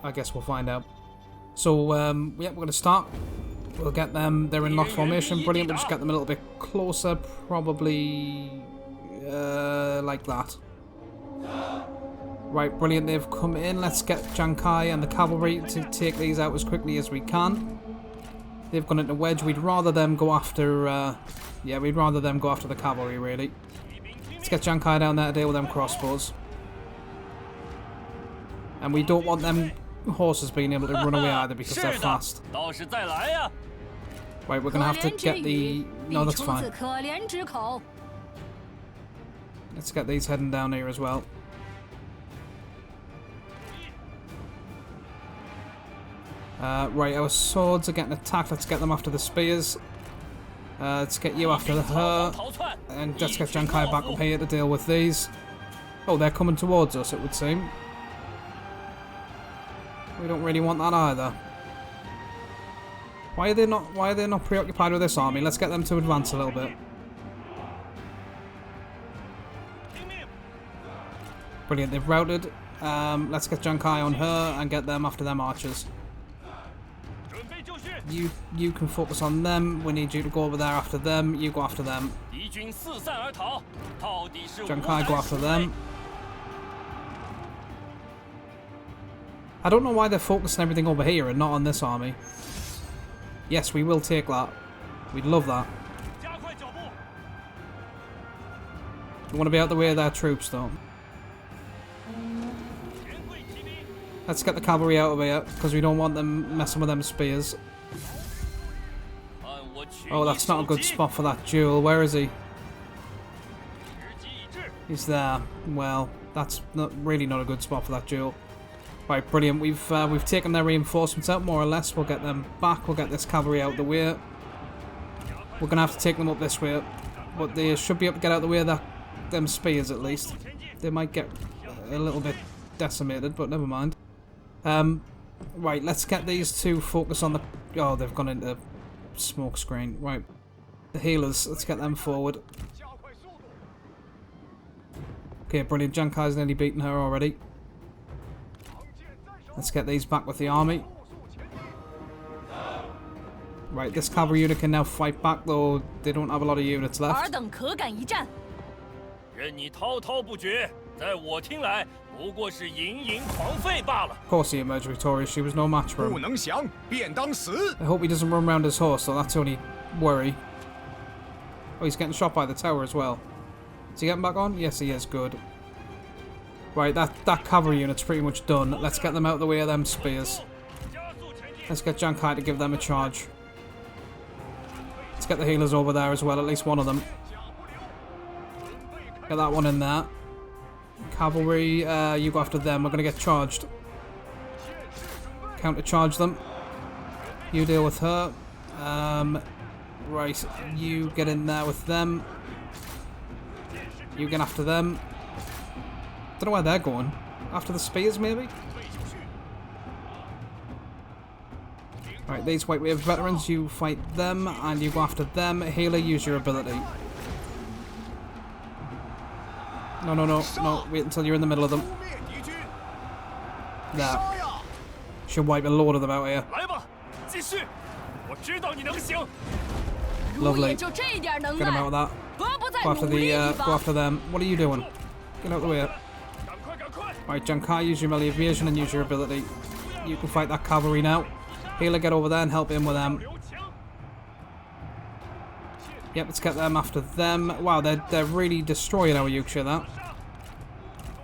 I guess we'll find out. So, yeah, we're going to start. We'll get them. They're in lock formation. Brilliant. We'll just get them a little bit closer. Probably like that. Right, brilliant. They've come in. Let's get Jankai and the cavalry to take these out as quickly as we can. They've gone into wedge. We'd rather them go after... yeah, we'd rather them go after the cavalry, really. Let's get Jankai down there to deal with them crossbows. And we don't want them horses being able to run away either because they're fast. Right, we're going to have to get the... No, that's fine. Let's get these heading down here as well. Right, our swords are getting attacked. Let's get them after the spears. Let's get you after her. And let's get Jankai back up here to deal with these. Oh, they're coming towards us, it would seem. We don't really want that either. Why are they not preoccupied with this army? Let's get them to advance a little bit. Brilliant, they've routed. Let's get Jankai on her and get them after them archers. You can focus on them. We need you to go over there after them. You go after them. Jankai, go after them. I don't know why they're focusing everything over here and not on this army. Yes, we will take that. We'd love that. We want to be out the way of their troops, though. Let's get the cavalry out of here, because we don't want them messing with them spears. Oh, that's not a good spot for that duel. Where is he? He's there. Well, that's really not a good spot for that duel. Right, brilliant. We've taken their reinforcements out, more or less. We'll get them back. We'll get this cavalry out of the way. We're going to have to take them up this way. But they should be able to get out of the way of them spears, at least. They might get a little bit decimated, but never mind. Right, let's get these two focus on the... Oh, they've gone into smoke screen. Right. The healers, let's get them forward. Okay, brilliant. Jankai's nearly beaten her already. Let's get these back with the army. Right, this cavalry unit can now fight back, though they don't have a lot of units left. Of course he emerged victorious. She was no match for him. I hope he doesn't run around his horse, though. That's the only worry. Oh, he's getting shot by the tower as well. Is he getting back on? Yes, he is. Good. Right, that cavalry unit's pretty much done. Let's get them out of the way of them spears. Let's get Jankai to give them a charge. Let's get the healers over there as well, at least one of them. Get that one in there. Cavalry, you go after them. We're going to get charged. Counter-charge them. You deal with her. Right, you get in there with them. You get after them. Don't know where they're going. After the spears, maybe? Right, these White Wave veterans, you fight them, and you go after them. Healer, use your ability. No, no, no, no. Wait until you're in the middle of them. There. Should wipe a load of them out here. Lovely. Get them out of that. Go after them. What are you doing? Get out of the way. Right, Jankai, use your melee evasion and use your ability. You can fight that cavalry now. Healer, get over there and help him with them. Yep, let's get them after them. Wow, they're really destroying our Yorkshire, that.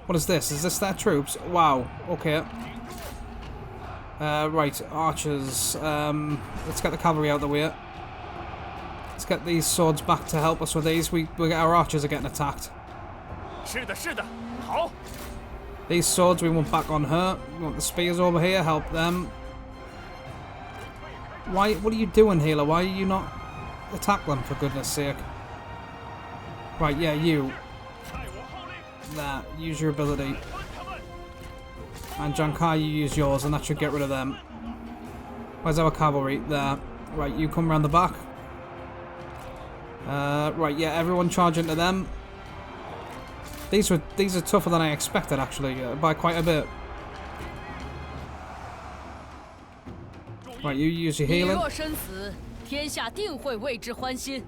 What is this? Is this their troops? Wow, okay. Right, archers. Let's get the cavalry out of the way. Let's get these swords back to help us with these. Our archers are getting attacked. These swords we want back on her. We want the spears over here. Help them. Why? What are you doing, healer? Why are you not attack them, for goodness sake? Right, yeah, you. There. Use your ability. And Jankai, you use yours, and that should get rid of them. Where's our cavalry? There. Right, you come around the back. Right, yeah, everyone charge into them. These are tougher than I expected, actually, by quite a bit. Right, you use your healing. 天下定会为之欢心。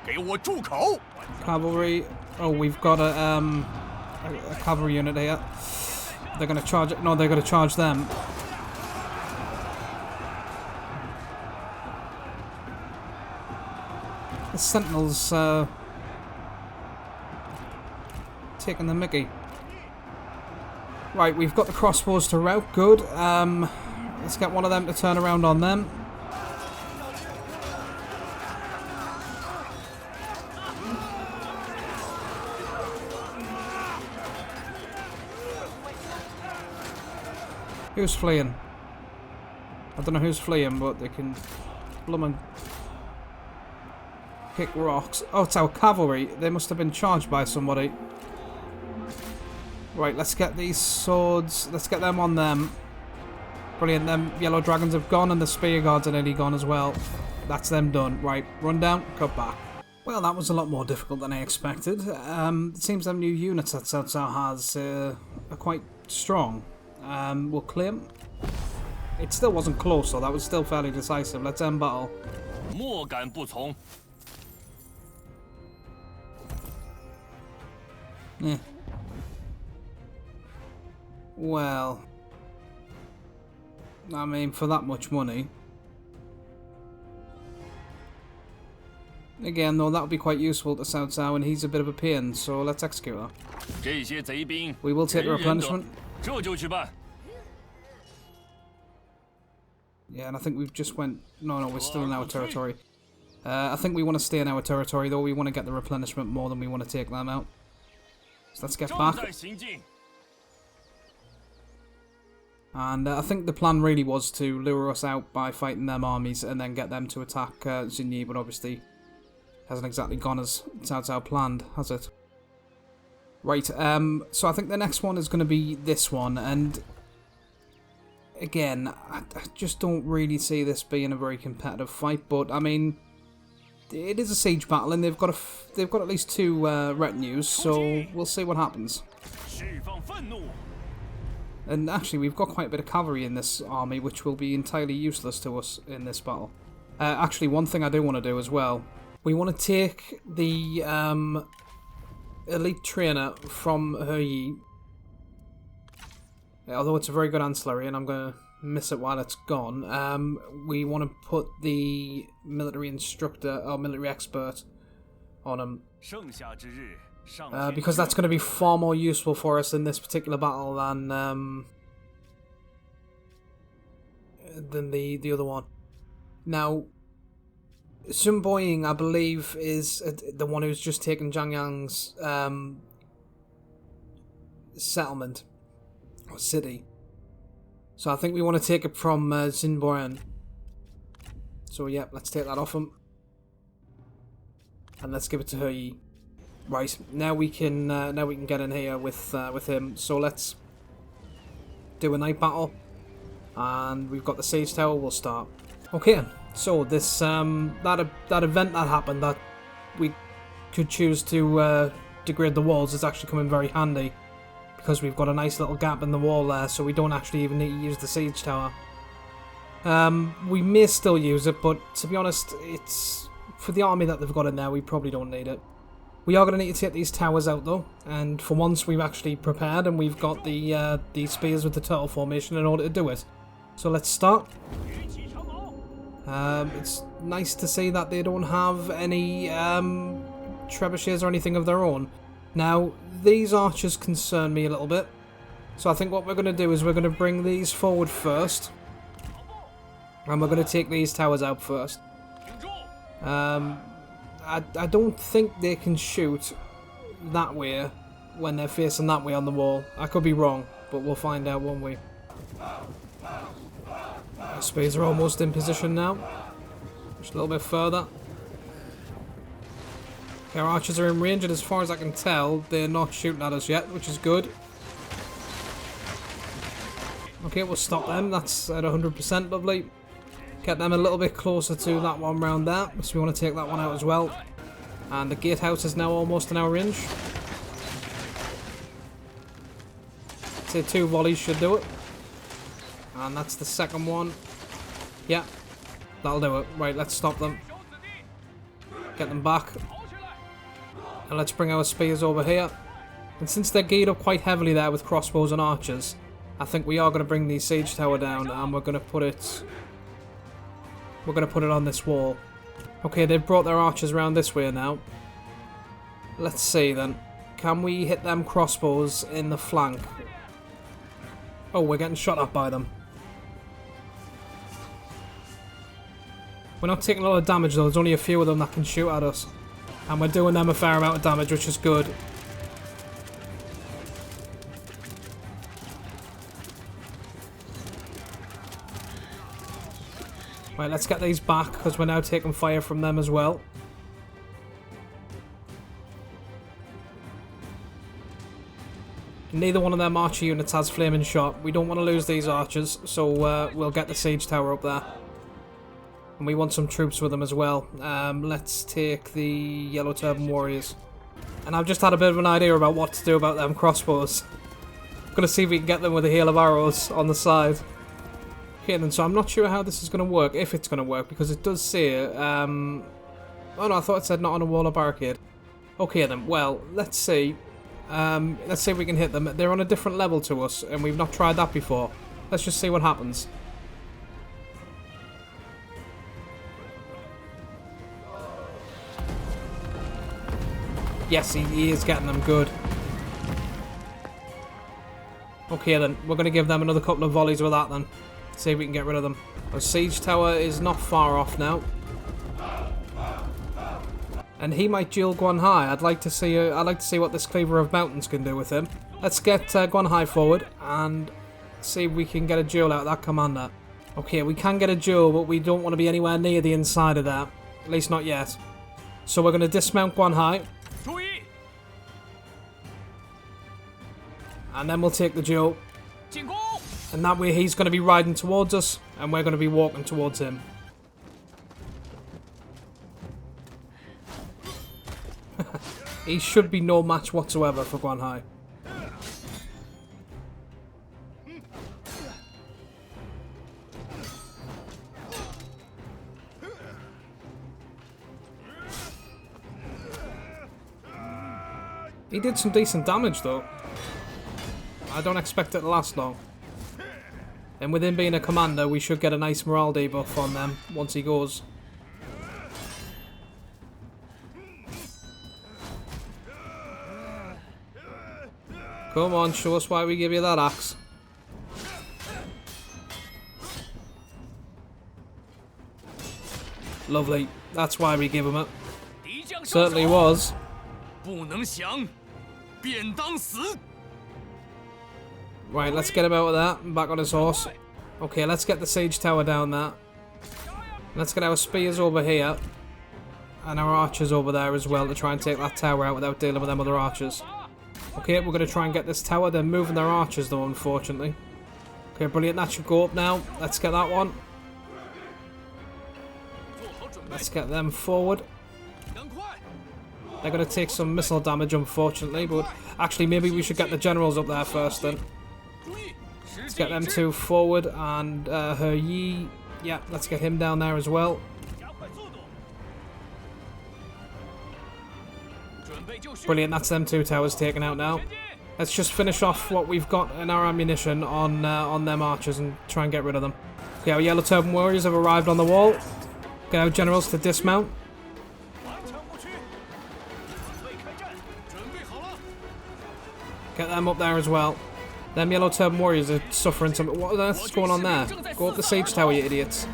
给我住口！ Cavalry. Oh, we've got a cavalry unit here. They're gonna charge it. No, they're gonna charge them. The sentinels taking the mickey. Right, we've got the crossbows to rout. Good. Let's get one of them to turn around on them. Who's fleeing? I don't know who's fleeing, but they can blummin' kick rocks. Oh, it's our cavalry. They must have been charged by somebody. Right, let's get these swords. Let's get them on them. Brilliant. Them yellow dragons have gone, and the spear guards are nearly gone as well. That's them done. Right, run down, cut back. Well, that was a lot more difficult than I expected. It seems them new units that Cao Cao has are quite strong. We'll claim. It still wasn't close, though. That was still fairly decisive. Let's end battle. 莫敢不从。 Eh. Well, I mean, for that much money. Again, though, that would be quite useful to Cao Cao, and he's a bit of a pain, so let's execute her. 这些贼兵， We will take the 人人得 replenishment. 这就去办。 Yeah, and I think we've just went... No, we're still in our territory. I think we want to stay in our territory, though. We want to get the replenishment more than we want to take them out. So let's get 正 back. 在行进。 And I think the plan really was to lure us out by fighting them armies and then get them to attack Xinyi, but obviously hasn't exactly gone as Cao Cao planned, has it? Right, so I think the next one is going to be this one, and again, I just don't really see this being a very competitive fight, but I mean, it is a siege battle, and they've got at least 2 retinues, so we'll see what happens. 释放愤怒。 And actually, we've got quite a bit of cavalry in this army, which will be entirely useless to us in this battle. Actually, one thing I do want to do as well, we want to take the elite trainer from He. Although it's a very good ancillary, and I'm going to miss it while it's gone. We want to put the military instructor or military expert on him. 盛夏之日。 Because that's going to be far more useful for us in this particular battle than the other one. Now, Sun Boying, I believe, is the one who's just taken Zhangyang's settlement or city. So I think we want to take it from Xinboyan. So yeah, let's take that off him, and let's give it to He. Right, now we can get in here with him. So let's do a night battle, and we've got the siege tower. We'll start. Okay, so this that event that happened that we could choose to degrade the walls is actually coming very handy, because we've got a nice little gap in the wall there, so we don't actually even need to use the siege tower. We may still use it, but to be honest, it's for the army that they've got in there. We probably don't need it. We are going to need to take these towers out, though, and for once we've actually prepared, and we've got the spears with the turtle formation in order to do it. So let's start. It's nice to see that they don't have any trebuchets or anything of their own. Now, these archers concern me a little bit, so I think what we're going to do is we're going to bring these forward first, and we're going to take these towers out first. I don't think they can shoot that way when they're facing that way on the wall. I could be wrong, but we'll find out, won't we? The spears are almost in position now. Just a little bit further. Okay, our archers are in range, and as far as I can tell, they're not shooting at us yet, which is good. Okay, we'll stop them. That's at 100%, lovely. Get them a little bit closer to that one round there, so we want to take that one out as well. And the gatehouse is now almost in our range. Say 2 volleys should do it. And that's the second one. Yeah. That'll do it. Right, let's stop them. Get them back. And let's bring our spears over here. And since they're geared up quite heavily there with crossbows and archers, I think we are going to bring the siege tower down and we're going to put it... We're going to put it on this wall. Okay, they've brought their archers around this way now. Let's see then. Can we hit them crossbows in the flank? Oh, we're getting shot at by them. We're not taking a lot of damage though, there's only a few of them that can shoot at us. And we're doing them a fair amount of damage, which is good. Right, let's get these back, because we're now taking fire from them as well. Neither one of them archer units has flaming shot. We don't want to lose these archers, so we'll get the siege tower up there. And we want some troops with them as well. Let's take the Yellow Turban warriors. And I've just had a bit of an idea about what to do about them crossbows. I'm going to see if we can get them with a hail of arrows on the side. Okay then, so I'm not sure how this is going to work, if it's going to work, because it does say... oh no, I thought it said not on a wall or barricade. Okay then, well, let's see. Let's see if we can hit them. They're on a different level to us, and we've not tried that before. Let's just see what happens. Yes, he is getting them good. Okay then, we're going to give them another couple of volleys with that then. See if we can get rid of them. Our siege tower is not far off now. And he might duel Guan Hai. I'd like to see what this Cleaver of Mountains can do with him. Let's get Guan Hai forward and see if we can get a duel out of that commander. Okay, we can get a duel, but we don't want to be anywhere near the inside of that. At least not yet. So we're going to dismount Guan Hai. And then we'll take the duel. And that way he's going to be riding towards us, and we're going to be walking towards him. He should be no match whatsoever for Guan Hai. He did some decent damage though. I don't expect it to last long. And with him being a commander, we should get a nice morale debuff on them once he goes. Come on, show us why we give you that axe. Lovely. That's why we give him it. Certainly was. Right, let's get him out of that and back on his horse. Okay, let's get the siege tower down there. Let's get our spears over here. And our archers over there as well to try and take that tower out without dealing with them other archers. Okay, we're going to try and get this tower. They're moving their archers though, unfortunately. Okay, brilliant. That should go up now. Let's get that one. Let's get them forward. They're going to take some missile damage, unfortunately. But actually, maybe we should get the generals up there first then. Let's get them two forward. And He Yi. Yeah, let's get him down there as well. Brilliant, that's them two towers taken out now. Let's just finish off what we've got in our ammunition on them archers and try and get rid of them. Okay, our Yellow Turban warriors have arrived on the wall. Get our generals to dismount. Get them up there as well. Them Yellow Turban warriors are suffering some... What on earth is going on there? Go up the siege tower, you idiots.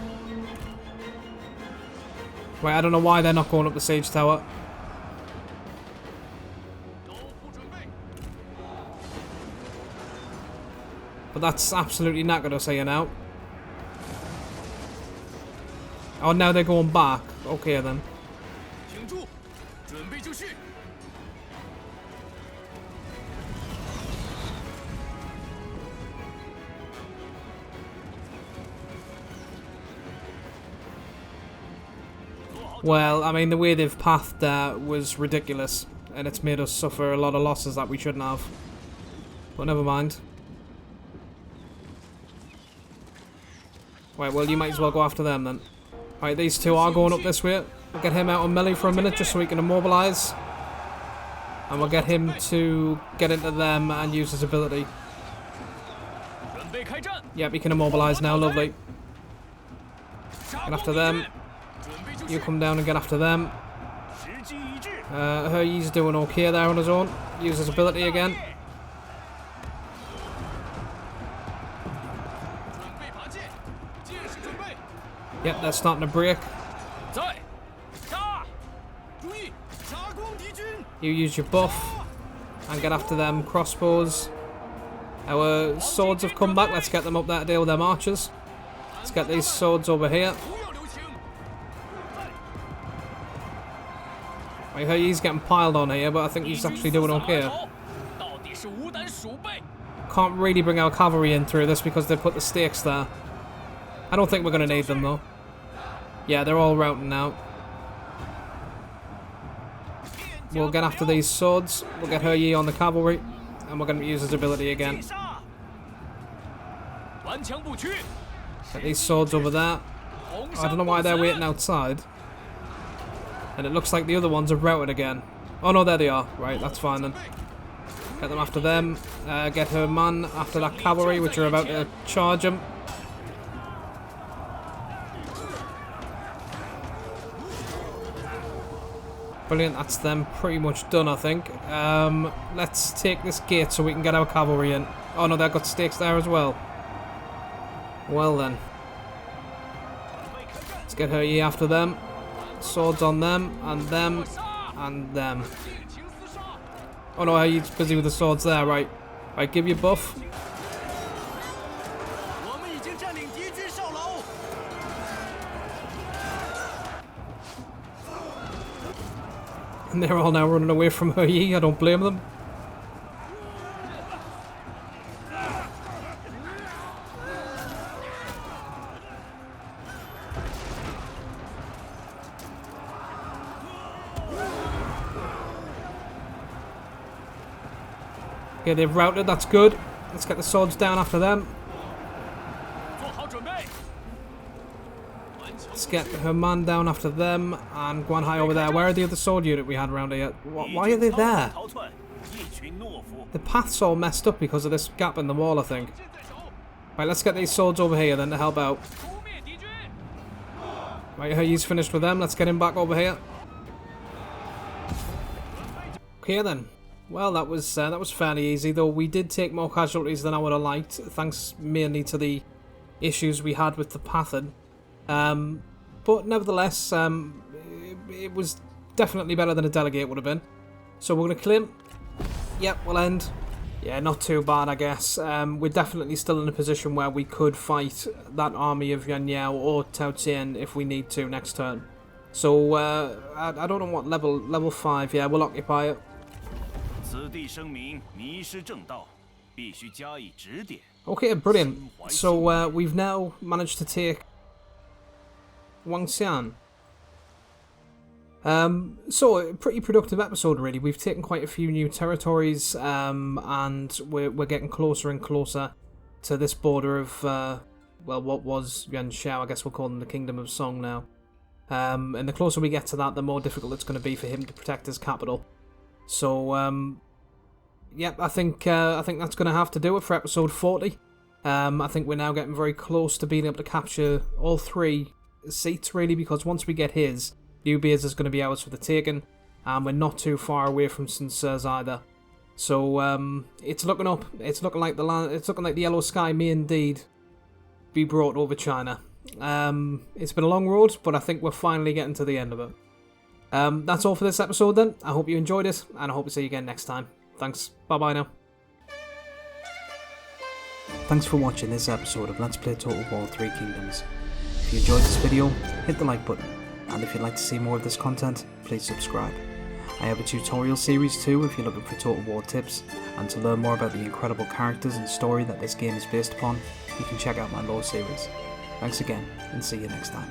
Wait, I don't know why they're not going up the siege tower. But that's absolutely knackered us here now. Oh, now they're going back. Okay, then. Well, I mean, the way they've pathed there was ridiculous. And it's made us suffer a lot of losses that we shouldn't have. But never mind. Right, well, you might as well go after them then. Right, these two are going up this way. We'll get him out on melee for a minute just so he can immobilise. And we'll get him to get into them and use his ability. Yep, he can immobilise now, lovely. Get after them. You come down and get after them. He's doing okay there on his own. Use his ability again. Yep, they're starting to break. You use your buff and get after them crossbows. Our swords have come back. Let's get them up there to deal with them archers. Let's get these swords over here. I hear he's getting piled on here, but I think he's actually doing okay. Can't really bring our cavalry in through this because they've put the stakes there. I don't think we're going to need them though. Yeah, they're all routing now. We'll get after these swords. We'll get He on the cavalry. And we're going to use his ability again. Get these swords over there. I don't know why they're waiting outside. And it looks like the other ones are routed again. Oh no, there they are. Right, that's fine then. Get them after them. Get her man after that cavalry, which are about to charge him. Brilliant, that's them pretty much done, I think. Let's take this gate so we can get our cavalry in. Oh no, they've got stakes there as well. Well then. Let's get He after them. Swords on them, and them, and them. Oh no, he's busy with the swords there, right. Right, give your buff. And they're all now running away from He. I don't blame them. Okay, they've routed, that's good. Let's get the swords down after them. Let's get her man down after them and Guan Hai over there. Where are the other sword unit we had around here? Why are they there? The path's all messed up because of this gap in the wall, I think. Right, let's get these swords over here then to help out. Right, he's finished with them. Let's get him back over here. Okay then. Well, that was fairly easy, though we did take more casualties than I would have liked, thanks mainly to the issues we had with the pathing. But nevertheless, it was definitely better than a delegate would have been. So we're going to claim. Yep, we'll end. Yeah, not too bad, I guess. We're definitely still in a position where we could fight that army of Yuan Shao or Tao Qian if we need to next turn. So, I don't know what level 5, yeah, we'll occupy it. Okay, brilliant. So we've now managed to take Wangxian. So a pretty productive episode, really. We've taken quite a few new territories, and we're getting closer and closer to this border of well, what was Yuan Shao. I guess we'll call them the Kingdom of Song now. And the closer we get to that, the more difficult it's going to be for him to protect his capital. So, yep, I think that's going to have to do it for episode 40. I think we're now getting very close to being able to capture all 3 seats, really, because once we get his, Liu Bei's is going to be ours for the taking, and we're not too far away from Sun Ce's either. So, it's looking up. It's looking like the Yellow Sky may indeed be brought over China. It's been a long road, but I think we're finally getting to the end of it. That's all for this episode then. I hope you enjoyed it, and I hope to see you again next time. Thanks. Bye-bye now. Thanks for watching this episode of Let's Play Total War 3 Kingdoms. If you enjoyed this video, hit the like button, and if you'd like to see more of this content, please subscribe. I have a tutorial series too if you're looking for Total War tips, and to learn more about the incredible characters and story that this game is based upon, you can check out my lore series. Thanks again, and see you next time.